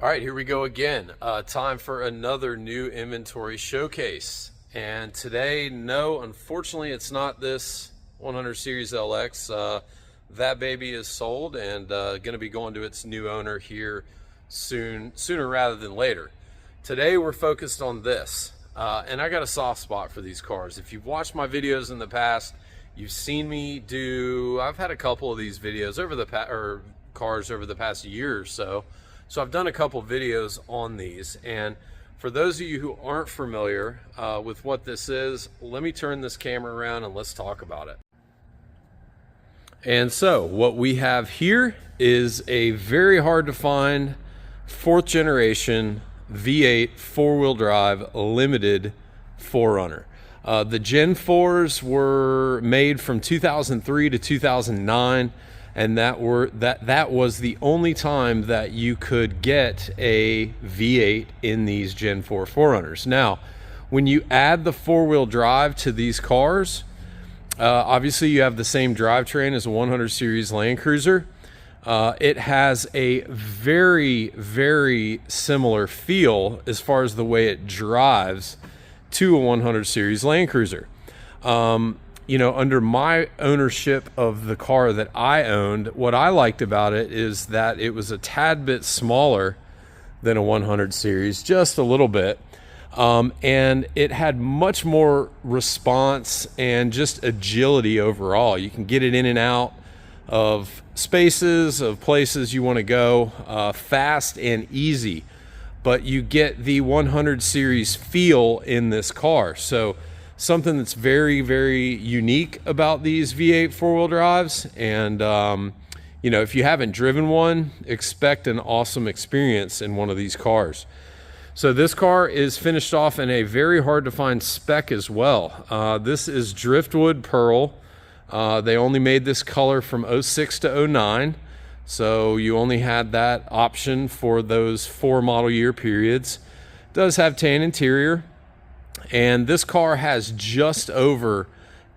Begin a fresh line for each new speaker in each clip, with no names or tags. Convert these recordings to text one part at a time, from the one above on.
All right, here we go again. Time for another new inventory showcase. And today, no, unfortunately, it's not this 100 Series LX. That baby is sold and going to be going to its new owner here sooner rather than later. Today, we're focused on this. And I got a soft spot for these cars. If you've watched my videos in the past, you've seen me I've had a couple of these videos cars over the past year or so. So I've done a couple videos on these, and for those of you who aren't familiar with what this is, let me turn this camera around and let's talk about it. And so what we have here is a very hard to find 4th generation V8 4-wheel drive limited 4Runner. The Gen 4s were made from 2003 to 2009. And that was the only time that you could get a V8 in these Gen 4 4Runners. Now, when you add the 4-wheel drive to these cars, obviously you have the same drivetrain as a 100 Series Land Cruiser. It has a very, very similar feel as far as the way it drives to a 100 Series Land Cruiser. You know, under my ownership of the car that I owned, what I liked about it is that it was a tad bit smaller than a 100 Series, just a little bit. And it had much more response and just agility overall. You can get it in and out of spaces, of places you want to go, fast and easy. But you get the 100 Series feel in this car. So something that's very, very unique about these V8 4-wheel drives. And, you know, if you haven't driven one, expect an awesome experience in one of these cars. So this car is finished off in a very hard to find spec as well. This is Driftwood Pearl. They only made this color from 06 to 09. So you only had that option for those 4 model year periods. It does have tan interior. And this car has just over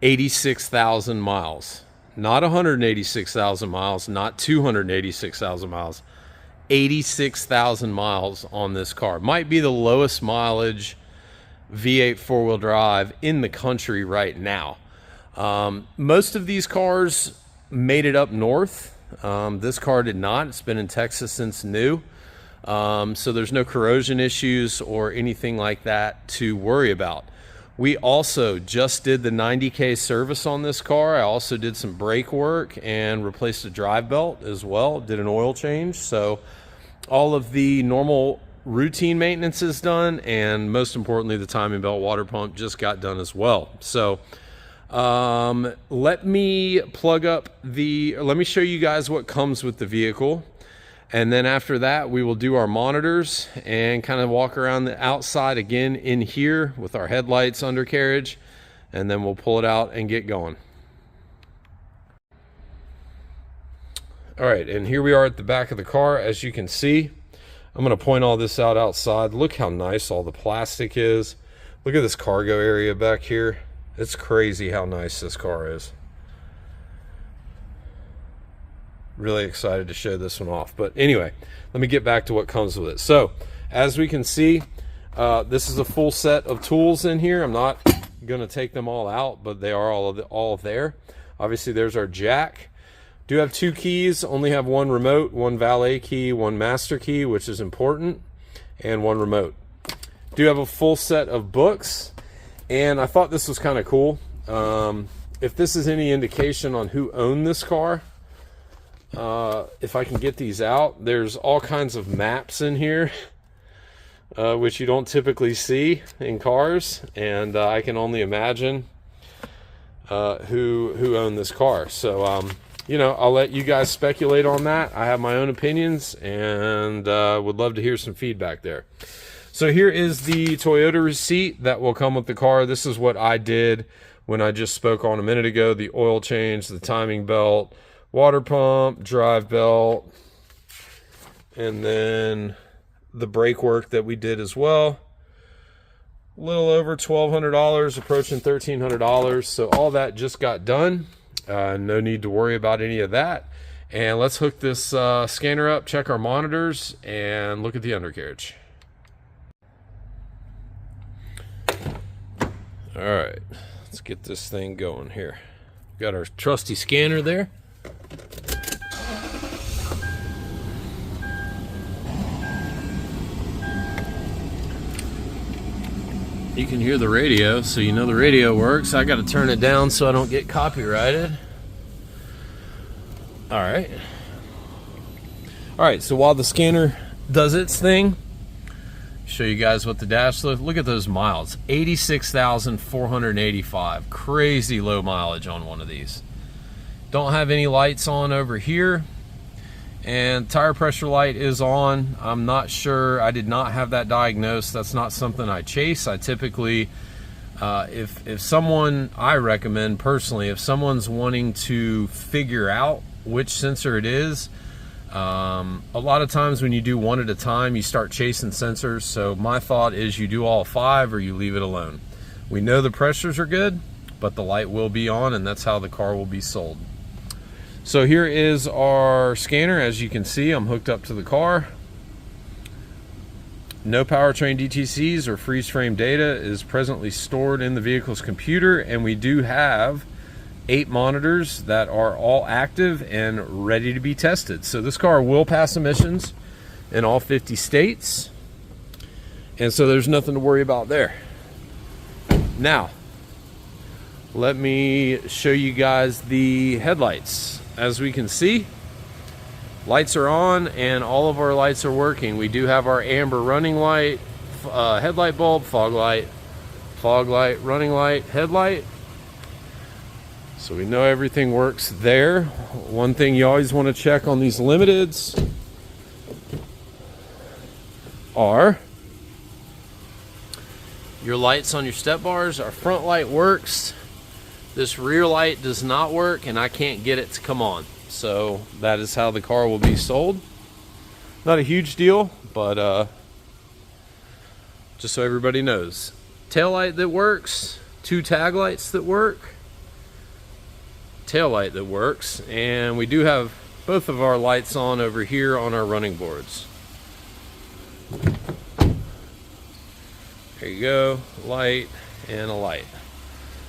86,000 miles. Not 186,000 miles, not 286,000 miles. 86,000 miles on this car. Might be the lowest mileage V8 4-wheel drive in the country right now. Most of these cars made it up north. This car did not. It's been in Texas since new. So there's no corrosion issues or anything like that to worry about. We also just did the 90K service on this car. I also did some brake work and replaced a drive belt as well, did an oil change. So all of the normal routine maintenance is done, and most importantly, the timing belt water pump just got done as well. So let me show you guys what comes with the vehicle. And then after that, we will do our monitors and kind of walk around the outside again in here with our headlights, undercarriage, and then we'll pull it out and get going. All right, and here we are at the back of the car. As you can see, I'm going to point all this out outside. Look how nice all the plastic is. Look at this cargo area back here. It's crazy how nice this car is. Really excited to show this one off. But anyway, let me get back to what comes with it. So as we can see, this is a full set of tools in here. I'm not going to take them all out, but they are all there. Obviously, there's our jack. Do have 2 keys, only have 1 remote, 1 valet key, 1 master key, which is important, and 1 remote. Do have a full set of books, and I thought this was kind of cool. If this is any indication on who owned this car, if I can get these out, there's all kinds of maps in here, which you don't typically see in cars, and I can only imagine who owned this car. So you know, I'll let you guys speculate on that. I have my own opinions, and would love to hear some feedback there. So here is the Toyota receipt that will come with the car. This is what I did when I just spoke on a minute ago: the oil change, the timing belt, water pump, drive belt, and then the brake work that we did as well. A little over $1,200, approaching $1,300. So all that just got done. No need to worry about any of that. And let's hook this scanner up, check our monitors, and look at the undercarriage. All right, let's get this thing going here. Got our trusty scanner there. You can hear the radio, so you know the radio works. I got to turn it down so I don't get copyrighted. All right, so while the scanner does its thing, show you guys what the dash looks. Look at those miles, 86,485. Crazy low mileage on one of these. Don't have any lights on over here, and tire pressure light is on. I'm not sure, I did not have that diagnosed. That's not something I chase. I typically, if someone, I recommend personally, if someone's wanting to figure out which sensor it is, a lot of times when you do one at a time, you start chasing sensors. So my thought is you do all 5 or you leave it alone. We know the pressures are good, but the light will be on, and that's how the car will be sold. So here is our scanner. As you can see, I'm hooked up to the car. No powertrain DTCs or freeze frame data is presently stored in the vehicle's computer, and we do have 8 monitors that are all active and ready to be tested. So this car will pass emissions in all 50 states, and so there's nothing to worry about there. Now, let me show you guys the headlights. As we can see, lights are on and all of our lights are working. We do have our amber running light, headlight bulb, fog light, running light, headlight. So we know everything works there. One thing you always want to check on these limiteds are your lights on your step bars. Our front light works. This rear light does not work, and I can't get it to come on. So that is how the car will be sold. Not a huge deal, but just so everybody knows. Tail light that works, 2 tag lights that work, tail light that works, and we do have both of our lights on over here on our running boards. There you go, light and a light.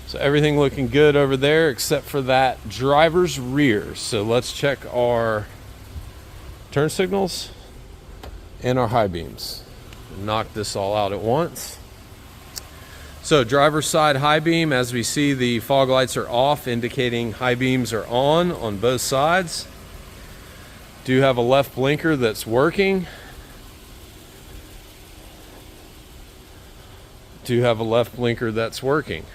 So everything looking good over there except for that driver's rear. So let's check our turn signals and our high beams. Knock this all out at once. So driver's side high beam, as we see, the fog lights are off, indicating high beams are on both sides. Do have a left blinker that's working. Do have a left blinker that's working.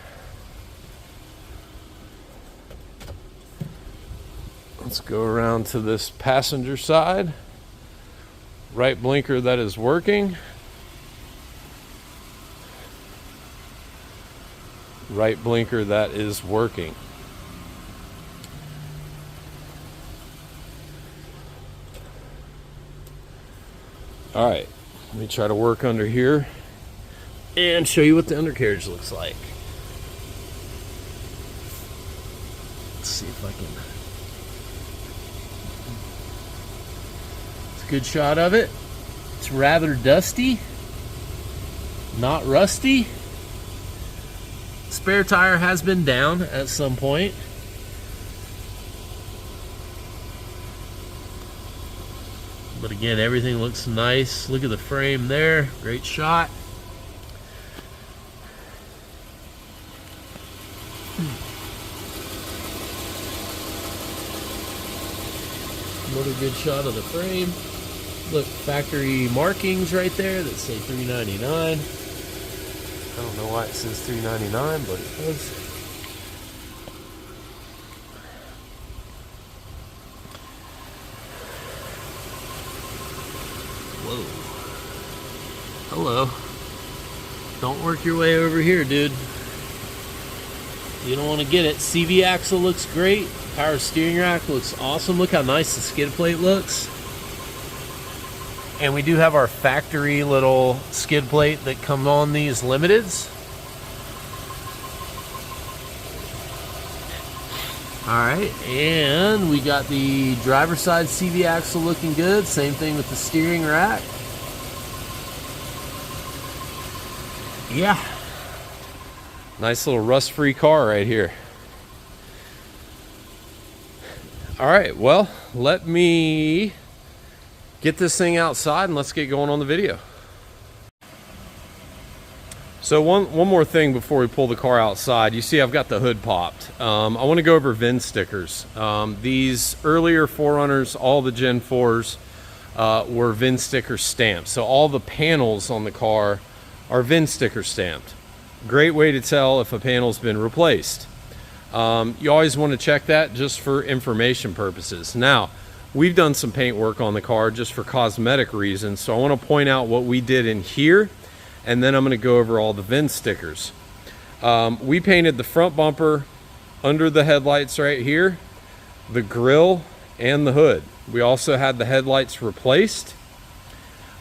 Let's go around to this passenger side. Right blinker that is working. Right blinker that is working. All right, let me try to work under here and show you what the undercarriage looks like. Let's see if I can. It's a good shot of it. It's rather dusty, not rusty. Spare tire has been down at some point. But again, everything looks nice. Look at the frame there. Great shot. Another good shot of the frame. Look, factory markings right there that say $399. I don't know why it says $399, but it does. Whoa. Hello. Don't work your way over here, dude. You don't want to get it. CV axle looks great. Power steering rack looks awesome. Look how nice the skid plate looks. And we do have our factory little skid plate that comes on these limiteds. All right, and we got the driver's side CV axle looking good. Same thing with the steering rack. Yeah. Nice little rust-free car right here. All right, well, let me get this thing outside and let's get going on the video. So one more thing before we pull the car outside. You see I've got the hood popped. I want to go over VIN stickers. These earlier 4Runners, all the Gen 4s, were VIN sticker stamped. So all the panels on the car are VIN sticker stamped. Great way to tell if a panel's been replaced. You always want to check that just for information purposes. Now, we've done some paint work on the car just for cosmetic reasons, so I want to point out what we did in here, and then I'm going to go over all the VIN stickers. We painted the front bumper, under the headlights right here, the grille, and the hood. We also had the headlights replaced.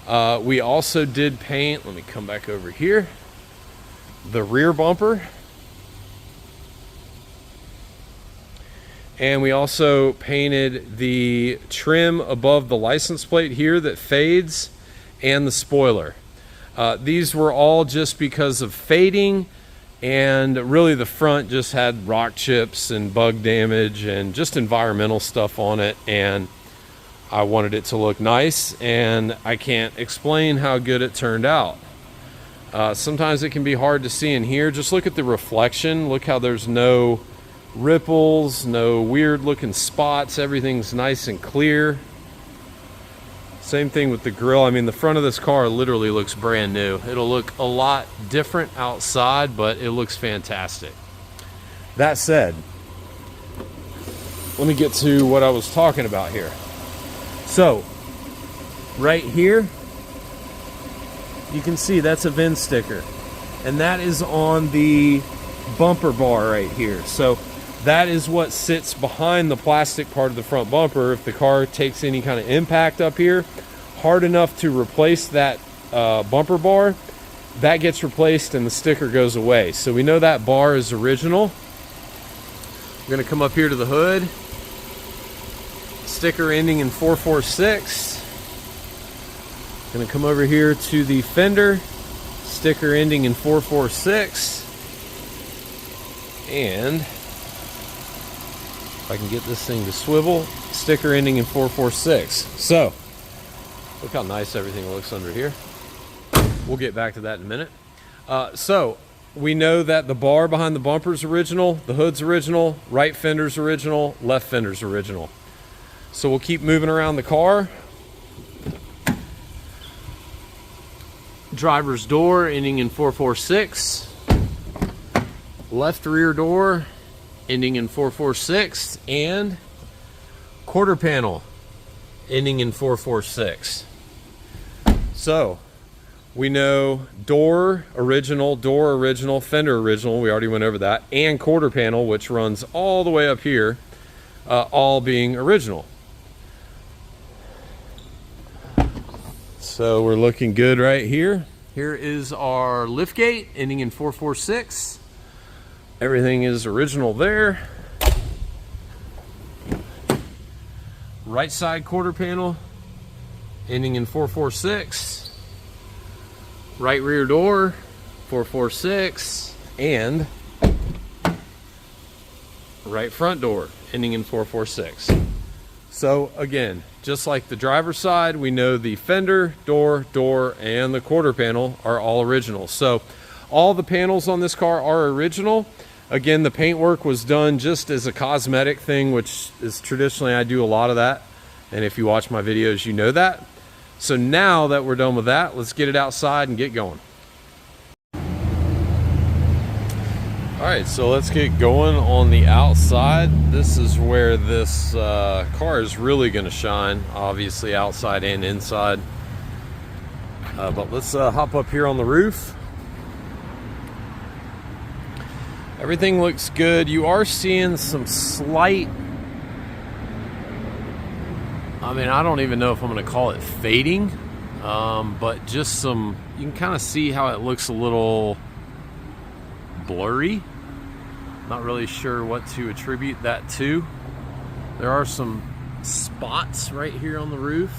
We also did paint, let me come back over here, the rear bumper. And we also painted the trim above the license plate here that fades, and the spoiler. These were all just because of fading, and really the front just had rock chips and bug damage and just environmental stuff on it, and I wanted it to look nice, and I can't explain how good it turned out. Sometimes it can be hard to see in here. Just look at the reflection. Look how there's no ripples, no weird looking spots. Everything's nice and clear. Same thing with the grille. I mean, the front of this car literally looks brand new. It'll look a lot different outside, but it looks fantastic. That said, let me get to what I was talking about here. So, right here, you can see that's a VIN sticker. And that is on the bumper bar right here. So, that is what sits behind the plastic part of the front bumper. If the car takes any kind of impact up here, hard enough to replace that bumper bar, that gets replaced and the sticker goes away. So we know that bar is original. We're gonna come up here to the hood. Sticker ending in 446. Gonna come over here to the fender. Sticker ending in 446. And if I can get this thing to swivel, sticker ending in 446. So, look how nice everything looks under here. We'll get back to that in a minute. So, we know that the bar behind the bumper's original, the hood's original, right fender's original, left fender's original. So we'll keep moving around the car. Driver's door ending in 446. Left rear door ending in 446, and quarter panel ending in 446. So we know door original, fender original, we already went over that, and quarter panel, which runs all the way up here, all being original. So we're looking good right here. Here is our lift gate ending in 446. Everything is original there. Right side quarter panel ending in 446. Right rear door 446, and right front door ending in 446. So again, just like the driver's side, we know the fender, door, and the quarter panel are all original. So all the panels on this car are original. Again, the paintwork was done just as a cosmetic thing, which is traditionally, I do a lot of that. And if you watch my videos, you know that. So now that we're done with that, let's get it outside and get going. All right, so let's get going on the outside. This is where this car is really gonna shine, obviously outside and inside. But let's hop up here on the roof. Everything looks good. You are seeing some slight, I mean, I don't even know if I'm gonna call it fading, but just some, you can kind of see how it looks a little blurry. Not really sure what to attribute that to. There are some spots right here on the roof.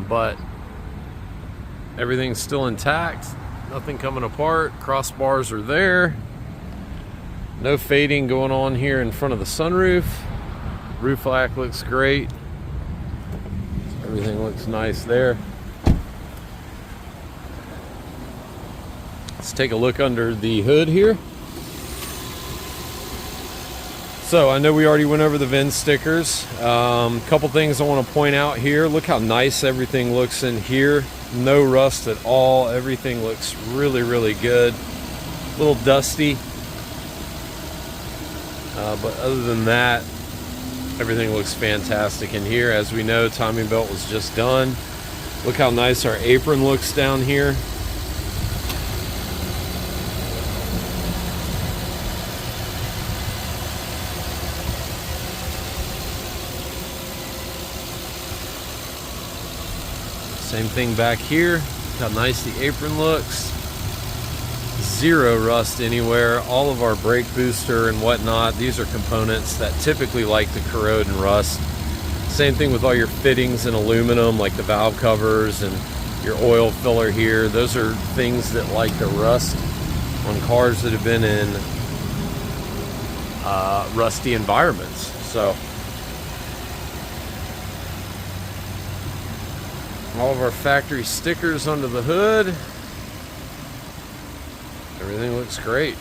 But everything's still intact. Nothing coming apart. Crossbars are there. No fading going on here in front of the sunroof. Roof rack looks great. Everything looks nice there. Let's take a look under the hood here. So I know we already went over the VIN stickers. Couple things I want to point out here. Look how nice everything looks in here. No rust at all. Everything looks really, really good. A little dusty. But other than that, everything looks fantastic in here. As we know, timing belt was just done. Look how nice our apron looks down here. Same thing back here. Look how nice the apron looks. Zero rust anywhere. All of our brake booster and whatnot, these are components that typically like to corrode and rust. Same thing with all your fittings in aluminum, like the valve covers and your oil filler here. Those are things that like to rust on cars that have been in rusty environments. So all of our factory stickers under the hood. Everything looks great.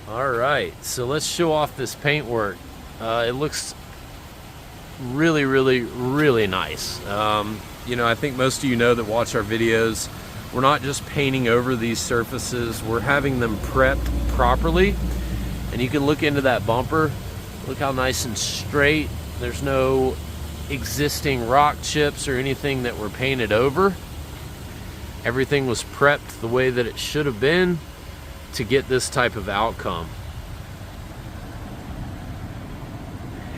All right, so let's show off this paintwork. It looks really, really, really nice. You know, I think most of you know that watch our videos, we're not just painting over these surfaces, we're having them prepped properly. And you can look into that bumper. Look how nice and straight. There's no existing rock chips or anything that were painted over. Everything was prepped the way that it should have been to get this type of outcome.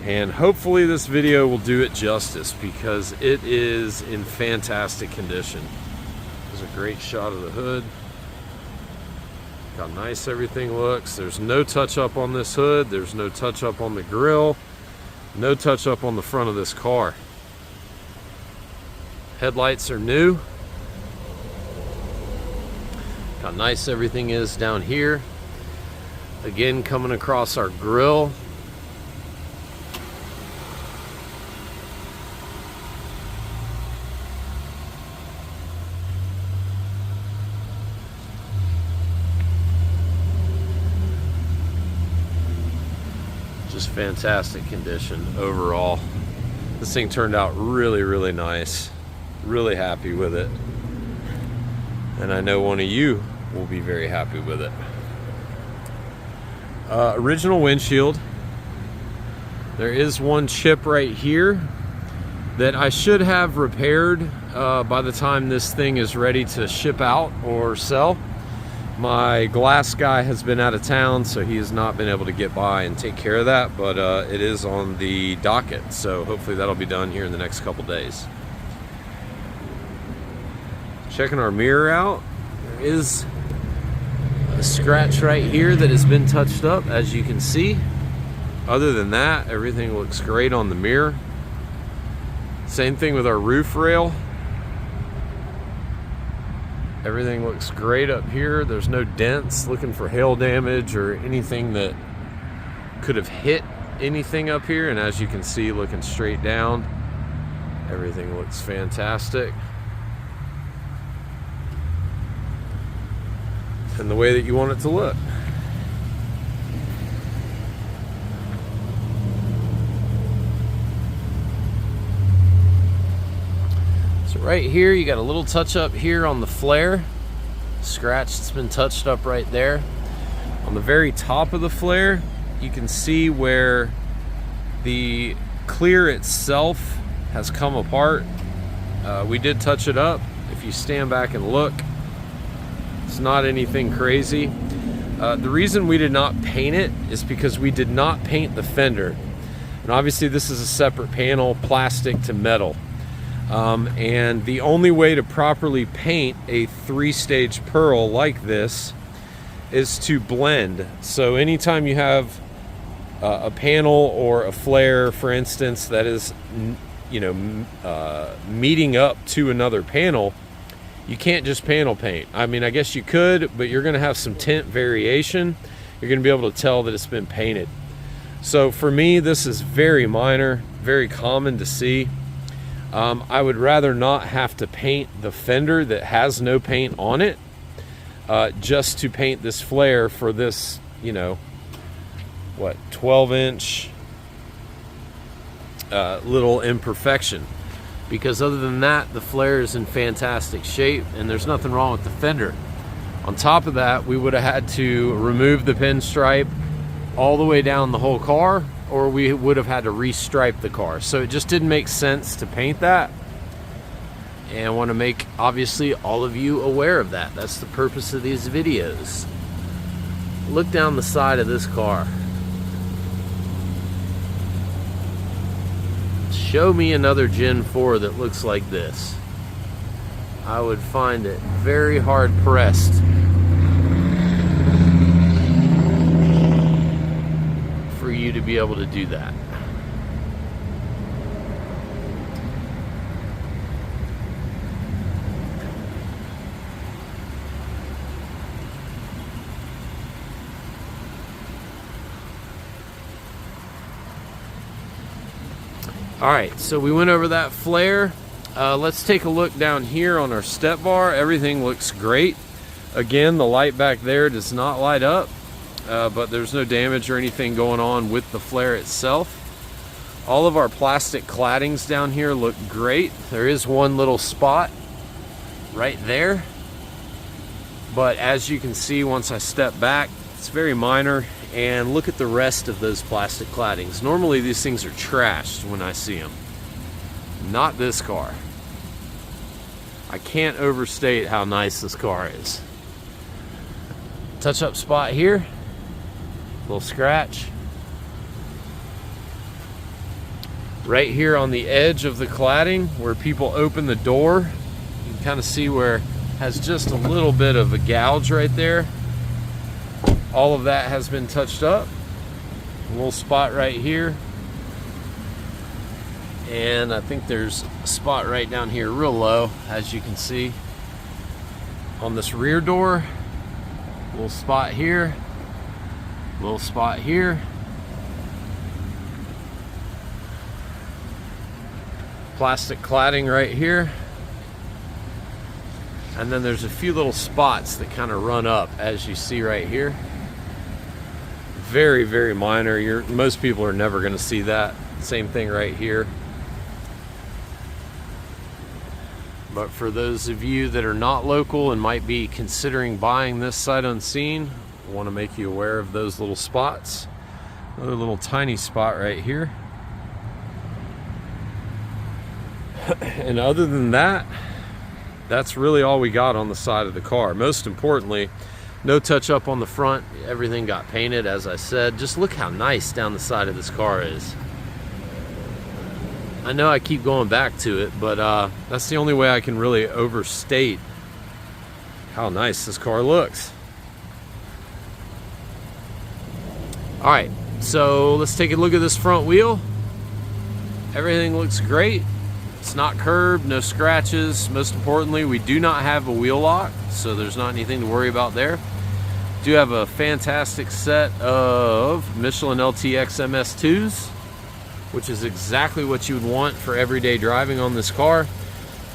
And hopefully this video will do it justice, because it is in fantastic condition. There's a great shot of the hood. Look how nice everything looks. There's no touch up on this hood. There's no touch up on the grill. No touch up on the front of this car. Headlights are new. Look how nice everything is down here. Again, coming across our grill. Just fantastic condition overall. This thing turned out really, really nice. Really happy with it. And I know one of you will be very happy with it. Original windshield. There is one chip right here that I should have repaired by the time this thing is ready to ship out or sell. My glass guy has been out of town, so he has not been able to get by and take care of that, but it is on the docket, so hopefully that'll be done here in the next couple days. Checking our mirror out, there is a scratch right here that has been touched up, as you can see. Other than that, everything looks great on the mirror. Same thing with our roof rail. Everything looks great up here. There's no dents. Looking for hail damage or anything that could have hit anything up here. And as you can see, looking straight down, everything looks fantastic. And the way that you want it to look. Right here, you got a little touch up here on the flare. Scratch that's been touched up right there. On the very top of the flare, you can see where the clear itself has come apart. We did touch it up. If you stand back and look, it's not anything crazy. The reason we did not paint it is because we did not paint the fender. And obviously this is a separate panel, plastic to metal. And the only way to properly paint a 3-stage pearl like this is to blend. So anytime you have a panel or a flare, for instance, that is, meeting up to another panel, you can't just panel paint. I mean, I guess you could, but you're gonna have some tint variation. You're gonna be able to tell that it's been painted. So for me, this is very minor, very common to see. I would rather not have to paint the fender that has no paint on it, just to paint this flare for this, 12-inch little imperfection. Because other than that, the flare is in fantastic shape and there's nothing wrong with the fender. On top of that, we would have had to remove the pinstripe all the way down the whole car, or we would have had to restripe the car. So it just didn't make sense to paint that. And I want to make, obviously, all of you aware of that. That's the purpose of these videos. Look down the side of this car. Show me another Gen 4 that looks like this. I would find it very hard pressed for you to be able to do that. All right, so we went over that flare. Let's take a look down here on our step bar. Everything looks great. Again, the light back there does not light up, but there's no damage or anything going on with the flare itself. All of our plastic claddings down here look great. There is one little spot right there, but as you can see, once I step back, it's very minor. And look at the rest of those plastic claddings. Normally these things are trashed when I see them. Not this car. I can't overstate how nice this car is. Touch-up spot here. Little scratch. Right here on the edge of the cladding where people open the door, you can kind of see where it has just a little bit of a gouge right there. All of that has been touched up. A little spot right here. And I think there's a spot right down here real low, as you can see. On this rear door, a little spot here, a little spot here. Plastic cladding right here. And then there's a few little spots that kind of run up, as you see right here. Very, very minor. Most people are never going to see that. Same thing right here. But for those of you that are not local and might be considering buying this sight unseen, I want to make you aware of those little spots. Another little tiny spot right here. And other than that, that's really all we got on the side of the car. Most importantly, no touch up on the front. Everything got painted, as I said. Just look how nice down the side of this car is. I know I keep going back to it, but that's the only way I can really overstate how nice this car looks. All right, so let's take a look at this front wheel. Everything looks great. It's not curved, no scratches. Most importantly, we do not have a wheel lock, so there's not anything to worry about there. Do have a fantastic set of Michelin LTX MS2s, which is exactly what you would want for everyday driving on this car.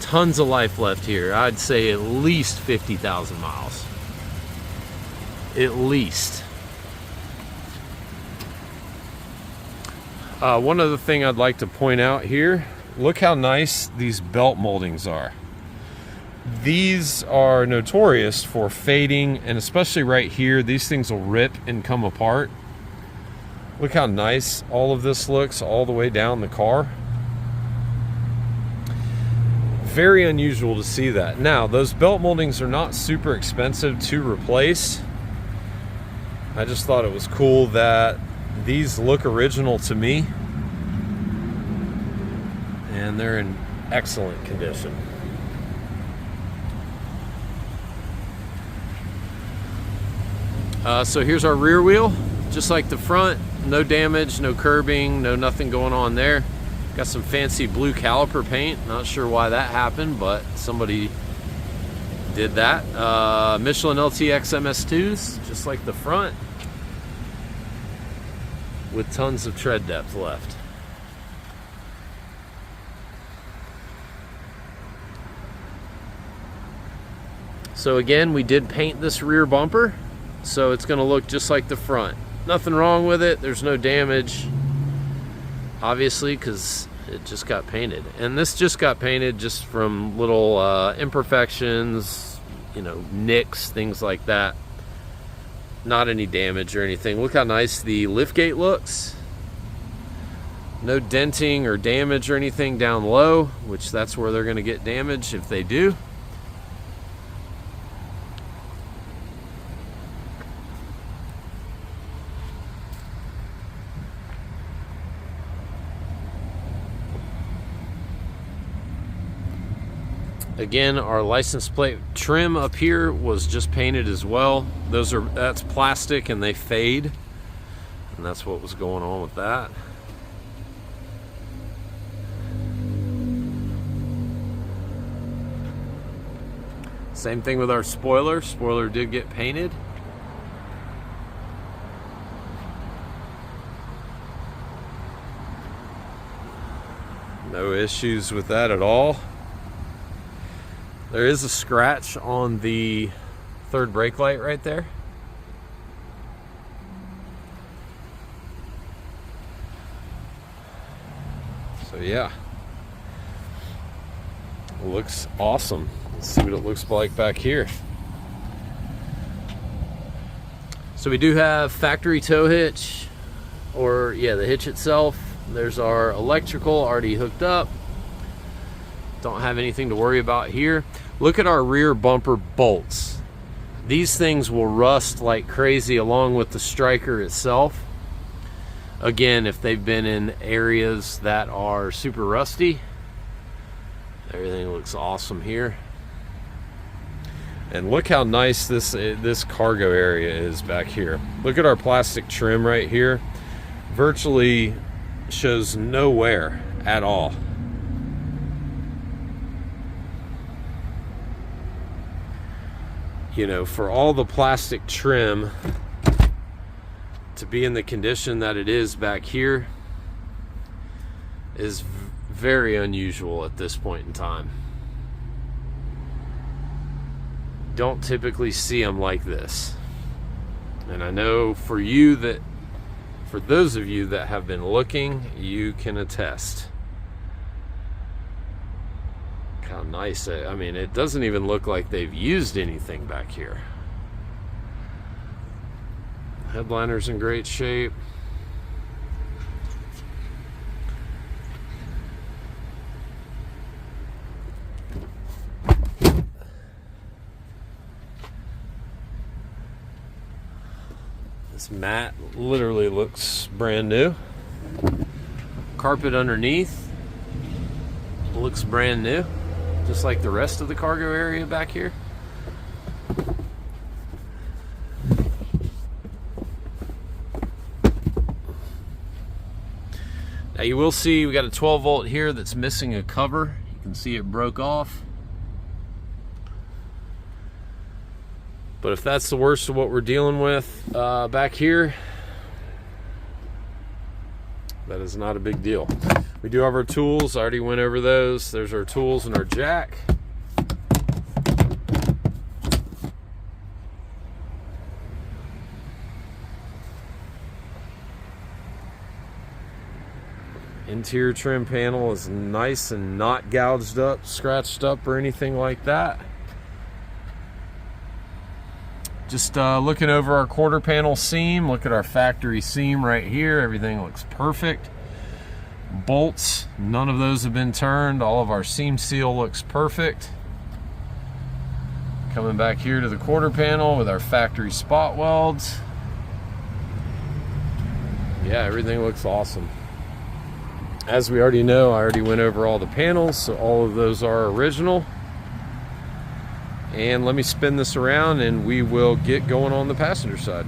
Tons of life left here. I'd say at least 50,000 miles. At least. One other thing I'd like to point out here, look how nice these belt moldings are. These are notorious for fading, and especially right here, these things will rip and come apart. Look how nice all of this looks all the way down the car. Very unusual to see that. Now, those belt moldings are not super expensive to replace. I just thought it was cool that these look original to me. and they're in excellent condition. So here's our rear wheel, just like the front. No damage, no curbing, no nothing going on there. Got some fancy blue caliper paint. Not sure why that happened, but somebody did that. Michelin LTX MS2s, just like the front, with tons of tread depth left. So again, we did paint this rear bumper, so it's gonna look just like the front. Nothing wrong with it, there's no damage, obviously, because it just got painted. And this just got painted just from little imperfections, you know, nicks, things like that. Not any damage or anything. Look how nice the liftgate looks. No denting or damage or anything down low, which that's where they're gonna get damage if they do. Again, our license plate trim up here was just painted as well. That's plastic and they fade, and that's what was going on with that. Same thing with our spoiler. Spoiler did get painted. No issues with that at all. There is a scratch on the third brake light right there. So yeah, it looks awesome. Let's see what it looks like back here. So we do have factory tow hitch, or yeah, the hitch itself. There's our electrical already hooked up. Don't have anything to worry about here. Look at our rear bumper bolts. These things will rust like crazy along with the striker itself. Again, if they've been in areas that are super rusty. Everything looks awesome here. And look how nice this cargo area is back here. Look at our plastic trim right here. Virtually shows no wear at all. You know, for all the plastic trim to be in the condition that it is back here is very unusual at this point in time. Don't typically see them like this. And I know for those of you that have been looking, you can attest. How nice. I mean, it doesn't even look like they've used anything back here. Headliner's in great shape. This mat literally looks brand new. Carpet underneath looks brand new, just like the rest of the cargo area back here. Now you will see we got a 12 volt here that's missing a cover. You can see it broke off. But if that's the worst of what we're dealing with back here, that is not a big deal. We do have our tools. I already went over those. There's our tools and our jack. Interior trim panel is nice and not gouged up, scratched up, or anything like that. Just looking over our quarter panel seam. Look at our factory seam right here. Everything looks perfect. Bolts, none of those have been turned. All of our seam seal looks perfect. Coming back here to the quarter panel with our factory spot welds. Yeah, everything looks awesome. As we already know, I already went over all the panels, so all of those are original. And let me spin this around and we will get going on the passenger side.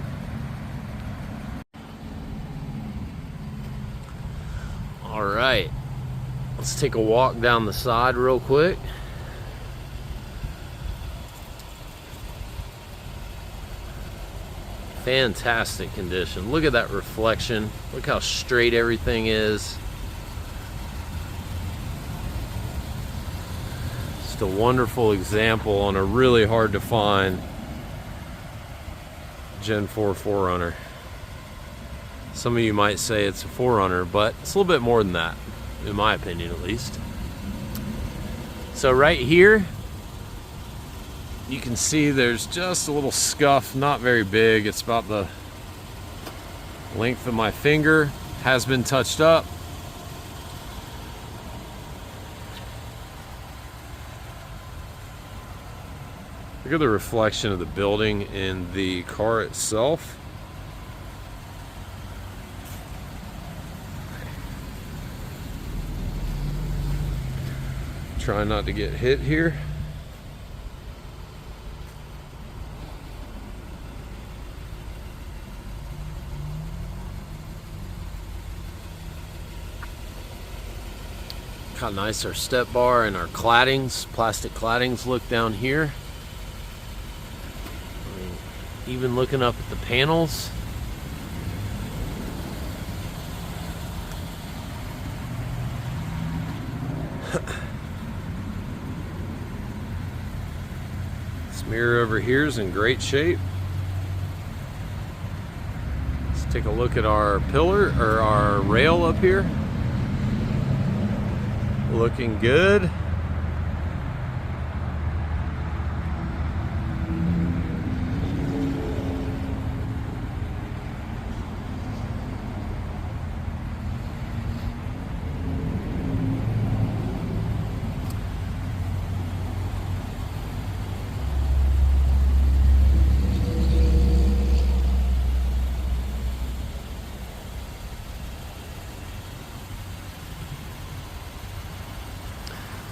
All right, let's take a walk down the side real quick. Fantastic condition. Look at that reflection. Look how straight everything is. Just a wonderful example on a really hard to find Gen 4 4Runner. Some of you might say it's a 4Runner, but it's a little bit more than that, in my opinion at least. So right here, you can see there's just a little scuff, not very big. It's about the length of my finger. Has been touched up. Look at the reflection of the building in the car itself. Try not to get hit here. Look how nice our step bar and our claddings, plastic claddings look down here. I mean, even looking up at the panels. This mirror over here is in great shape. Let's take a look at our pillar, or our rail up here. Looking good.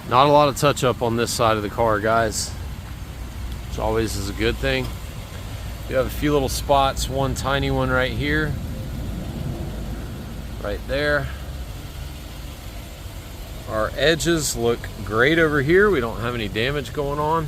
Not a lot of touch up on this side of the car, guys, which always is a good thing. We have a few little spots, one tiny one right here, right there. Our edges look great over here. We don't have any damage going on.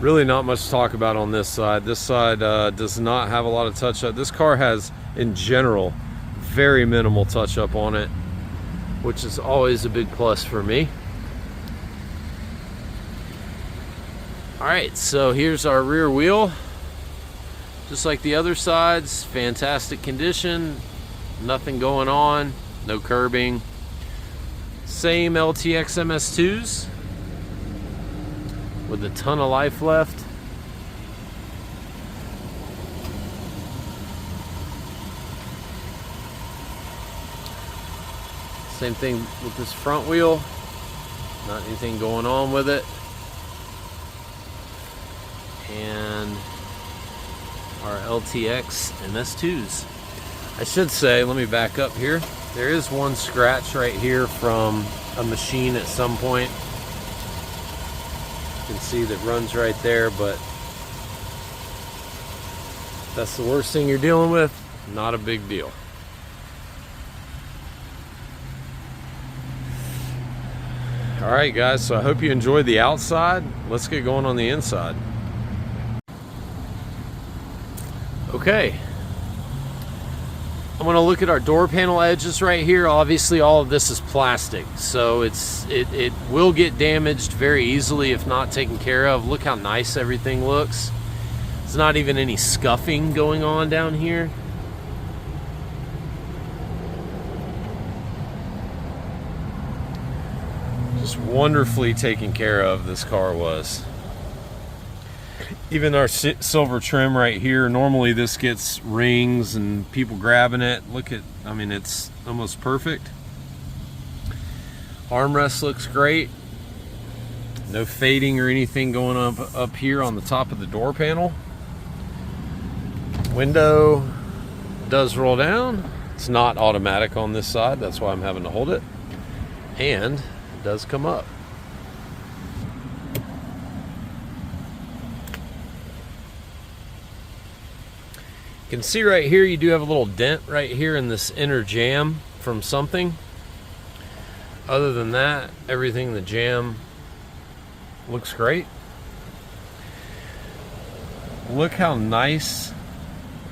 Really not much to talk about on this side. This side does not have a lot of touch up. This car has, in general, very minimal touch up on it, which is always a big plus for me. All right, so here's our rear wheel. Just like the other sides, fantastic condition, nothing going on, no curbing. Same LTX MS2s. With a ton of life left. Same thing with this front wheel. Not anything going on with it. And our LTX MS2s. I should say, let me back up here. There is one scratch right here from a machine at some point. You can see that runs right there, but if that's the worst thing you're dealing with, not a big deal. All right, guys, so I hope you enjoyed the outside. Let's get going on the inside. Okay, I'm gonna look at our door panel edges right here. Obviously all of this is plastic, so it will get damaged very easily if not taken care of. Look how nice everything looks. There's not even any scuffing going on down here. Just wonderfully taken care of, this car was. Even our silver trim right here, normally this gets rings and people grabbing it. Look at, I mean, it's almost perfect. Armrest looks great. No fading or anything going up here on the top of the door panel. Window does roll down. It's not automatic on this side, that's why I'm having to hold it. And it does come up. You can see right here, you do have a little dent right here in this inner jamb from something. Other than that, everything in the jamb looks great. Look how nice.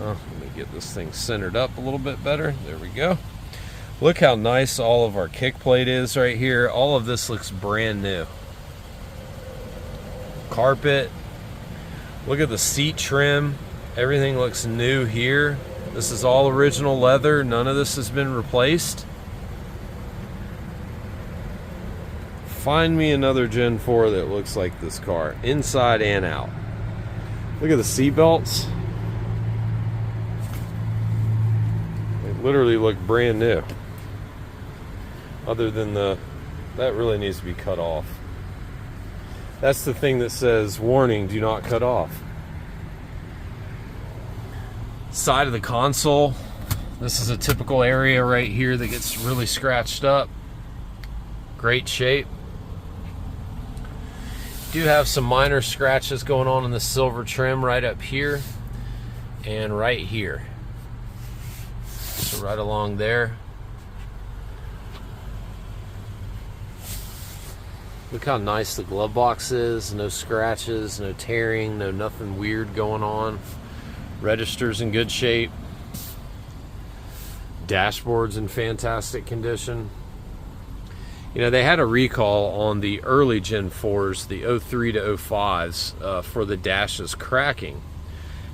Oh, let me get this thing centered up a little bit better. There we go. Look how nice all of our kick plate is right here. All of this looks brand new. Carpet. Look at the seat trim. Everything looks new here. This is all original leather. None of this has been replaced. Find me another Gen 4 that looks like this car, inside and out. Look at the seat belts. They literally look brand new. Other than that really needs to be cut off. That's the thing that says, warning, do not cut off. Side of the console. This is a typical area right here that gets really scratched up. Great shape. Do have some minor scratches going on in the silver trim right up here and right here. So right along there. Look how nice the glove box is. No scratches, no tearing, no nothing weird going on. Register's in good shape. Dashboard's in fantastic condition. You know, they had a recall on the early Gen 4s, the 03 to 05s, for the dashes cracking.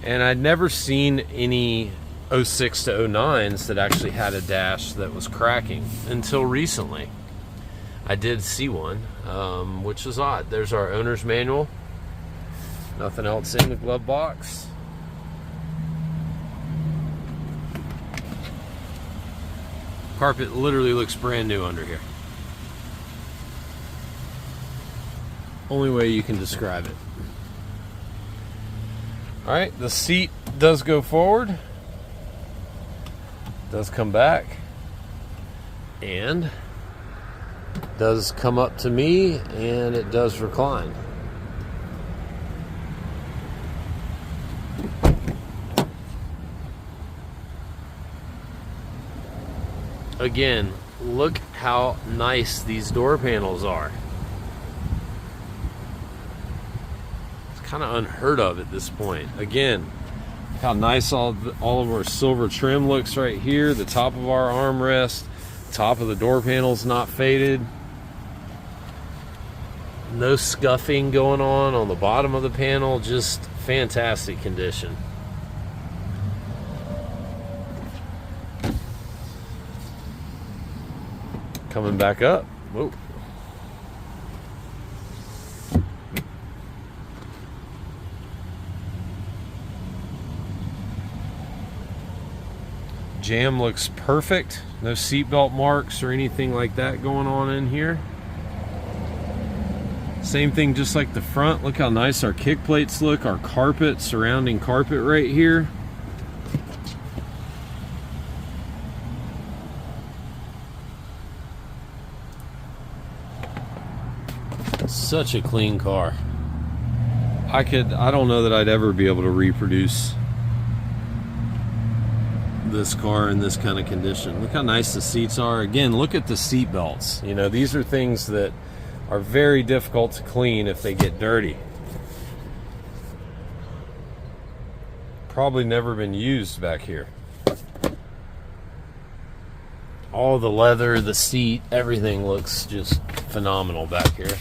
And I'd never seen any 06 to 09s that actually had a dash that was cracking until recently. I did see one, which is odd. There's our owner's manual. Nothing else in the glove box. Carpet literally looks brand new under here. Only way you can describe it. Alright, the seat does go forward. Does come back. And does come up to me, and it does recline. Again, look how nice these door panels are. It's kind of unheard of at this point. Again, look how nice all of our silver trim looks right here. The top of our armrest, top of the door panel's not faded. No scuffing going on the bottom of the panel. Just fantastic condition. Coming back up. Whoa. Jam looks perfect. No seatbelt marks or anything like that going on in here. Same thing just like the front. Look how nice our kick plates look. Our carpet, surrounding carpet right here. Such a clean car. I don't know that I'd ever be able to reproduce this car in this kind of condition. Look how nice the seats are. Again, look at the seat belts. You know, these are things that are very difficult to clean if they get dirty. Probably never been used back here. All the leather, the seat, everything looks just phenomenal back here.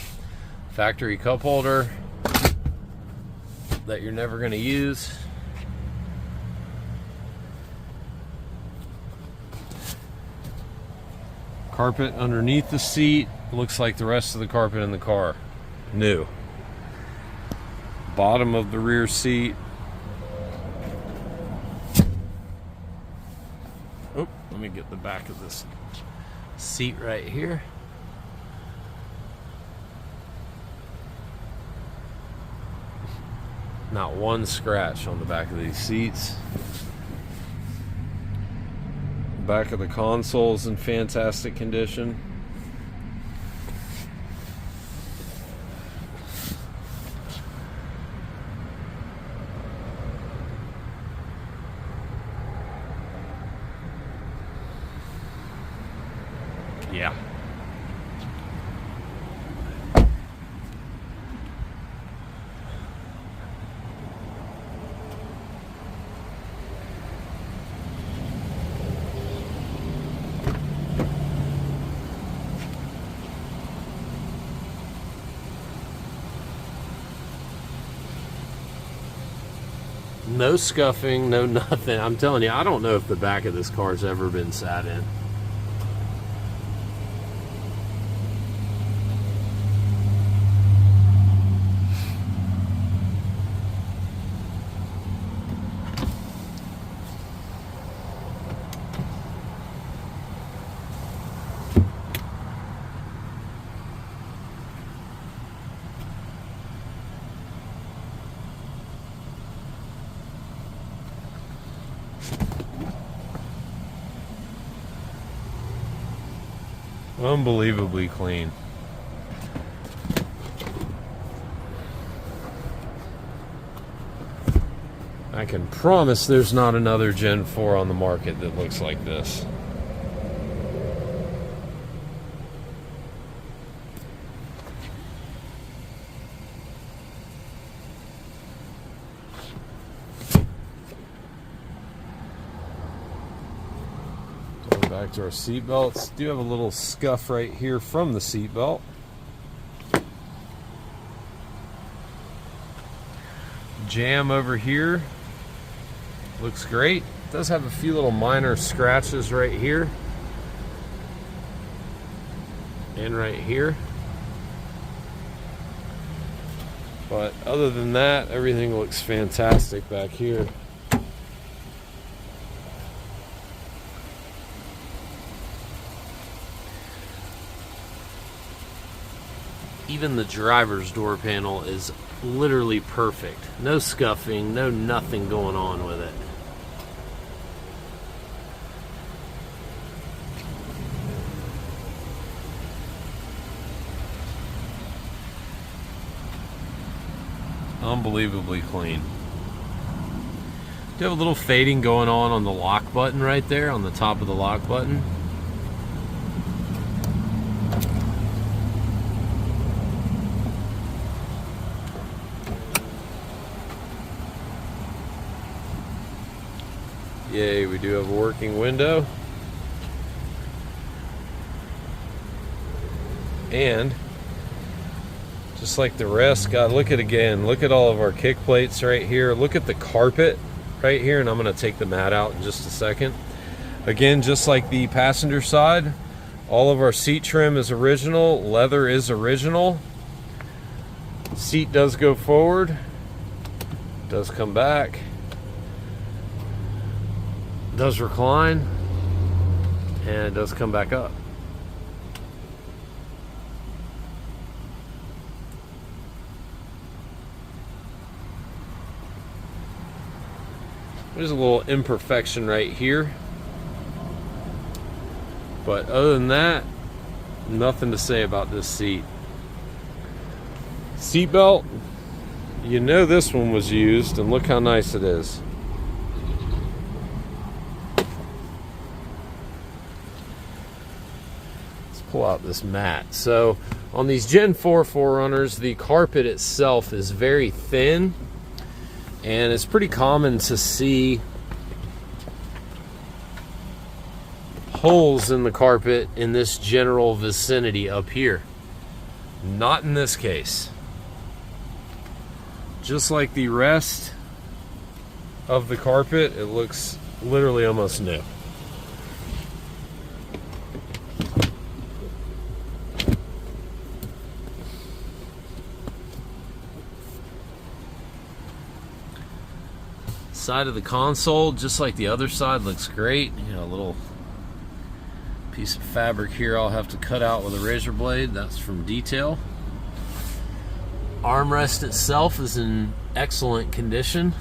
Factory cup holder that you're never going to use. Carpet underneath the seat looks like the rest of the carpet in the car. New. Bottom of the rear seat. Oh, let me get the back of this seat right here. Not one scratch on the back of these seats. Back of the console is in fantastic condition. Yeah. No scuffing, no nothing. I'm telling you, I don't know if the back of this car's ever been sat in. Unbelievably clean. I can promise there's not another Gen 4 on the market that looks like this. Back to our seat belts. Do have a little scuff right here from the seat belt. Jam over here looks great. Does have a few little minor scratches right here and right here, but other than that, everything looks fantastic back here. Even the driver's door panel is literally perfect. No scuffing, no nothing going on with it. Unbelievably clean. Do have a little fading going on the lock button right there, on the top of the lock button. Yay, we do have a working window. And just like the rest, God, look at again. Look at all of our kick plates right here. Look at the carpet right here, and I'm going to take the mat out in just a second. Again, just like the passenger side, all of our seat trim is original. Leather is original. Seat does go forward, does come back, does recline, and it does come back up. There's a little imperfection right here, but other than that, nothing to say about this seat. Seat belt, you know this one was used, and look how nice it is. Pull out this mat. So on these Gen 4 4Runners, the carpet itself is very thin, and it's pretty common to see holes in the carpet in this general vicinity up here. Not in this case. Just like the rest of the carpet, it looks literally almost new. Side of the console, just like the other side, looks great. You know, a little piece of fabric here I'll have to cut out with a razor blade. That's from detail. Armrest itself is in excellent condition.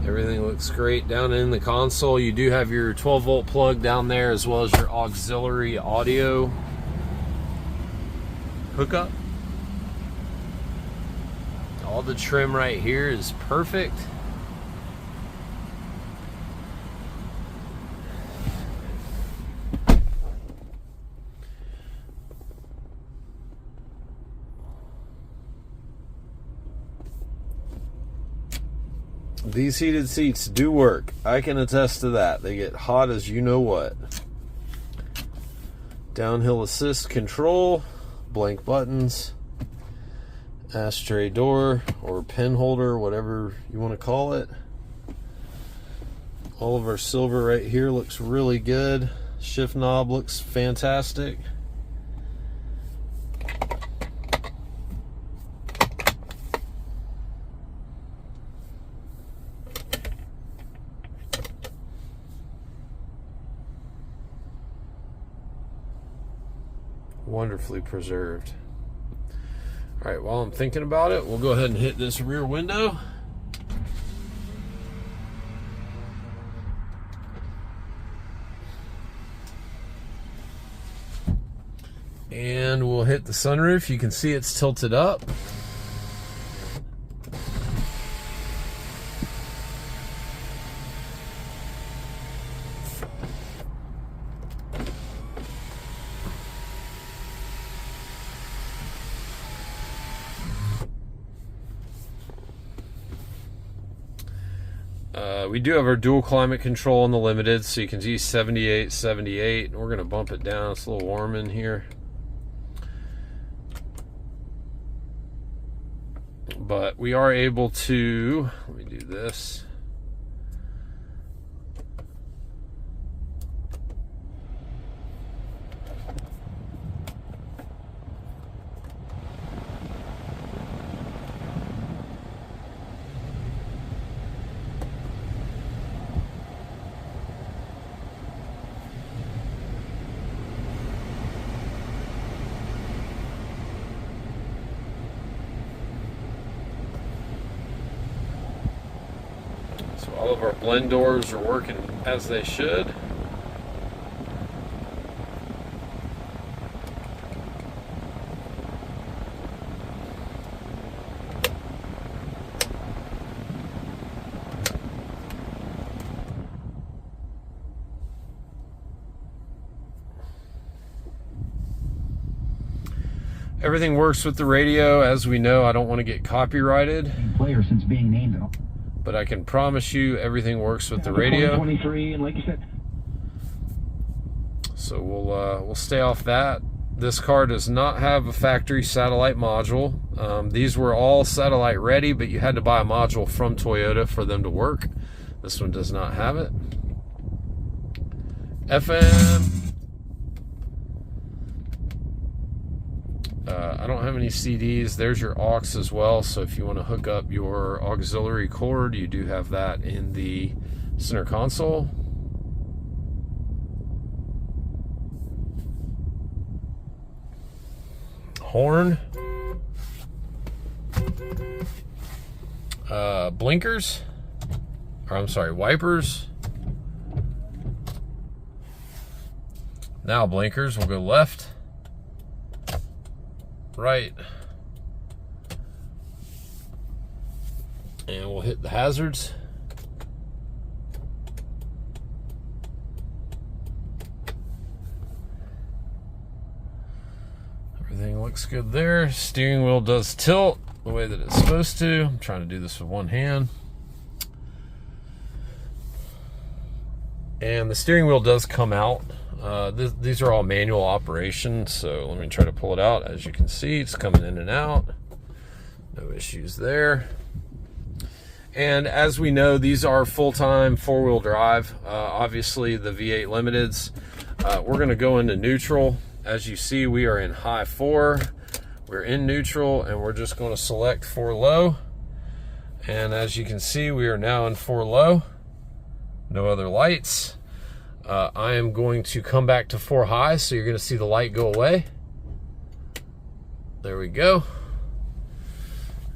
Everything looks great down in the console. You do have your 12-volt plug down there, as well as your auxiliary audio hookup. All the trim right here is perfect. These heated seats do work. I can attest to that. They get hot as you know what. Downhill assist control, blank buttons, ashtray door or pen holder, whatever you want to call it. All of our silver right here looks really good. Shift knob looks fantastic. Wonderfully preserved. All right, while I'm thinking about it, we'll go ahead and hit this rear window. And we'll hit the sunroof. You can see it's tilted up. We do have our dual climate control on the limited, so you can see 78, 78. We're going to bump it down. It's a little warm in here. But we are able to, let me do this. All of our blend doors are working as they should. Everything works with the radio. As we know, I don't want to get copyrighted.
Player since being named.
But I can promise you everything works with the radio.
23, and like you said.
So we'll stay off that. This car does not have a factory satellite module. These were all satellite ready, but you had to buy a module from Toyota for them to work. This one does not have it. FM. I don't have any CDs. There's your aux as well, so if you want to hook up your auxiliary cord, you do have that in the center console. Horn. Blinkers. Or I'm sorry, wipers. Now blinkers. We'll go left. Right, and we'll hit the hazards. Everything looks good there. Steering wheel does tilt the way that it's supposed to. I'm trying to do this with one hand. And the steering wheel does come out. These are all manual operations, so let me try to pull it out. As you can see, it's coming in and out. No issues there. And as we know, these are full-time four-wheel drive. Obviously, the V8 Limiteds. We're going to go into neutral. As you see, we are in high 4. We're in neutral, and we're just going to select 4 low. And as you can see, we are now in 4 low. No other lights. I am going to come back to 4 high, so you're going to see the light go away. There we go.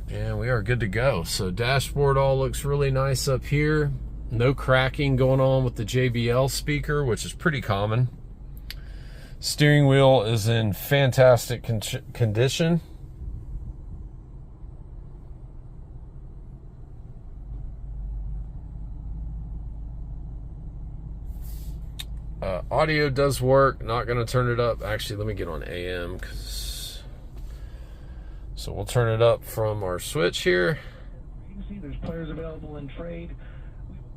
And we are good to go. So dashboard all looks really nice up here. No cracking going on with the JBL speaker, which is pretty common. Steering wheel is in fantastic condition. Audio does work. Not going to turn it up. Actually, let me get on AM. So we'll turn it up from our switch here.
You can see there's players available in trade.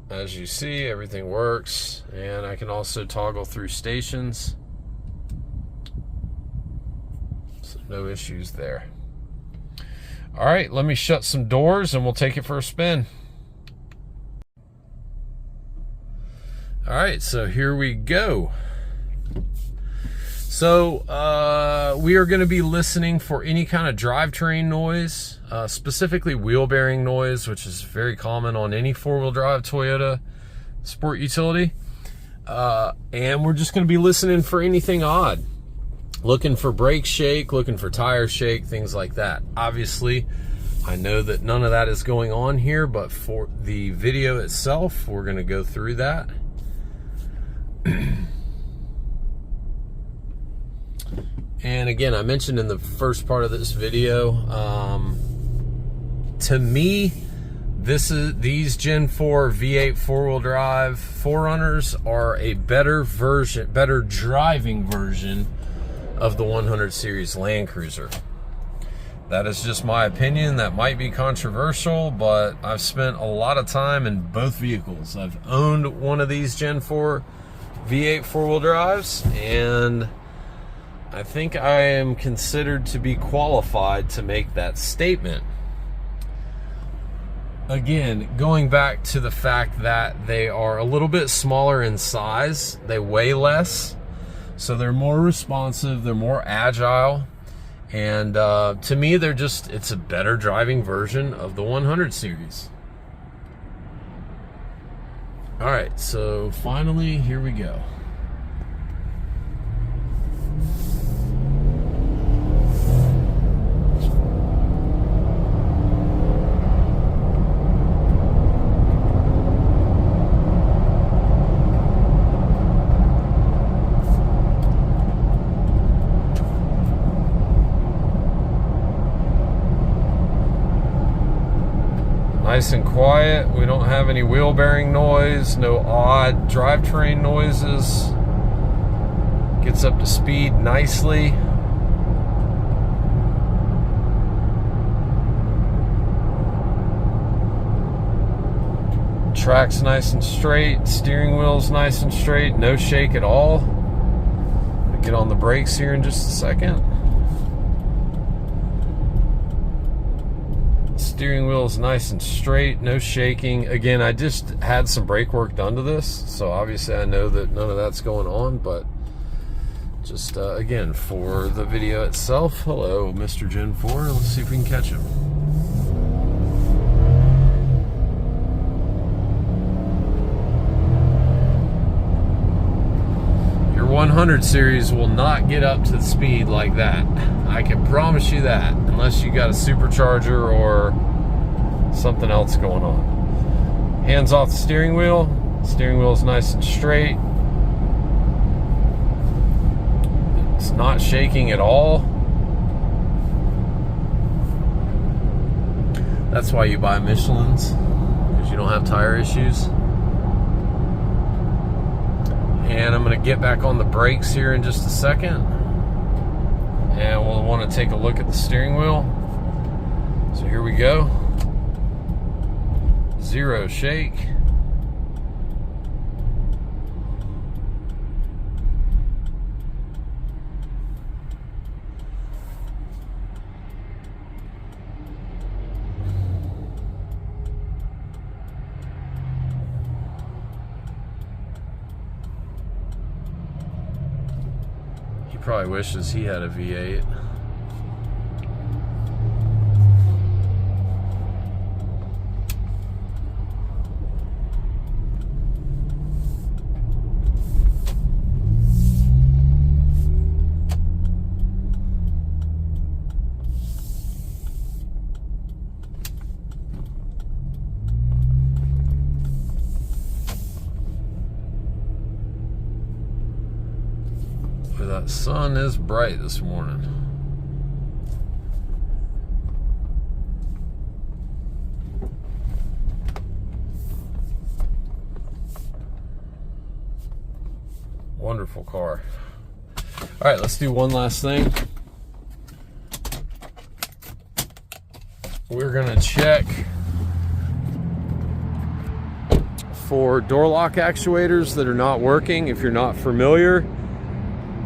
As you see, everything works. And I can also toggle through stations. So no issues there. All right, let me shut some doors and we'll take it for a spin. All right, so here we go. So we are going to be listening for any kind of drivetrain noise, specifically wheel bearing noise, which is very common on any four-wheel drive Toyota sport utility. And we're just going to be listening for anything odd. Looking for brake shake, looking for tire shake, things like that. Obviously, I know that none of that is going on here, but for the video itself, we're going to go through that. And again, I mentioned in the first part of this video, to me, these Gen 4 V8 four-wheel drive 4Runners are a better driving version of the 100 series Land Cruiser. That is just my opinion. That might be controversial, but I've spent a lot of time in both vehicles. I've owned one of these Gen 4 V8 four-wheel drives, and I think I am considered to be qualified to make that statement. Again, going back to the fact that they are a little bit smaller in size, they weigh less, so they're more responsive, they're more agile, and to me, it's a better driving version of the 100 series. All right, so finally, here we go. Nice and quiet. We don't have any wheel bearing noise, no odd drivetrain noises. Gets up to speed nicely. Track's nice and straight. Steering wheel's nice and straight. No shake at all. I'll get on the brakes here in just a second. Steering wheel is nice and straight, no shaking. Again, I just had some brake work done to this, so obviously I know that none of that's going on, but just again, for the video itself, hello, Mr. Gen 4. Let's see if we can catch him. Your 100 series will not get up to the speed like that. I can promise you that, unless you got a supercharger or something else going on. Hands off the steering wheel. Steering wheel is nice and straight. It's not shaking at all. That's why you buy Michelin's, because you don't have tire issues. And I'm going to get back on the brakes here in just a second. And we'll want to take a look at the steering wheel. So here we go. Zero shake. He probably wishes he had a V8. That sun is bright this morning. Wonderful car. All right, let's do one last thing. We're gonna check for door lock actuators that are not working. If you're not familiar,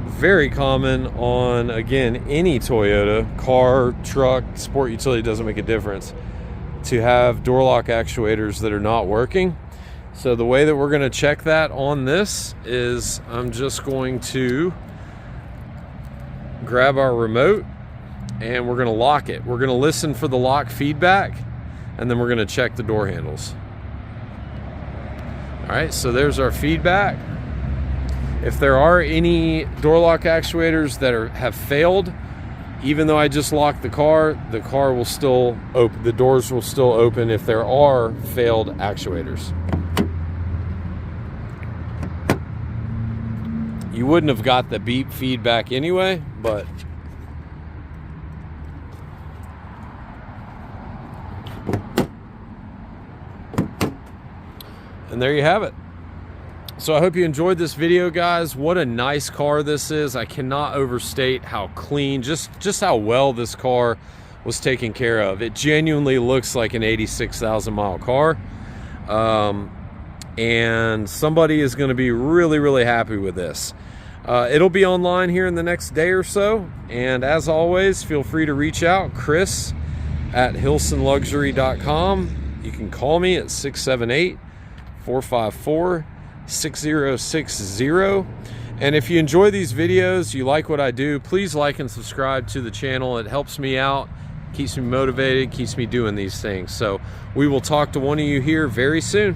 very common on, again, any Toyota, car, truck, sport utility, doesn't make a difference, to have door lock actuators that are not working. So the way that we're gonna check that on this is I'm just going to grab our remote and we're gonna lock it. We're gonna listen for the lock feedback and then we're gonna check the door handles. All right, so there's our feedback. If there are any door lock actuators that have failed, even though I just locked the car will still open, the doors will still open if there are failed actuators. You wouldn't have got the beep feedback anyway, but and there you have it. So I hope you enjoyed this video, guys. What a nice car this is. I cannot overstate how clean, just how well this car was taken care of. It genuinely looks like an 86,000 mile car. And somebody is going to be really, really happy with this. It'll be online here in the next day or so. And as always, feel free to reach out, Chris at HilsonLuxury.com. You can call me at 678-454-6060. And if you enjoy these videos, you like what I do, please like and subscribe to the channel. It helps me out, keeps me motivated, keeps me doing these things. So we will talk to one of you here very soon.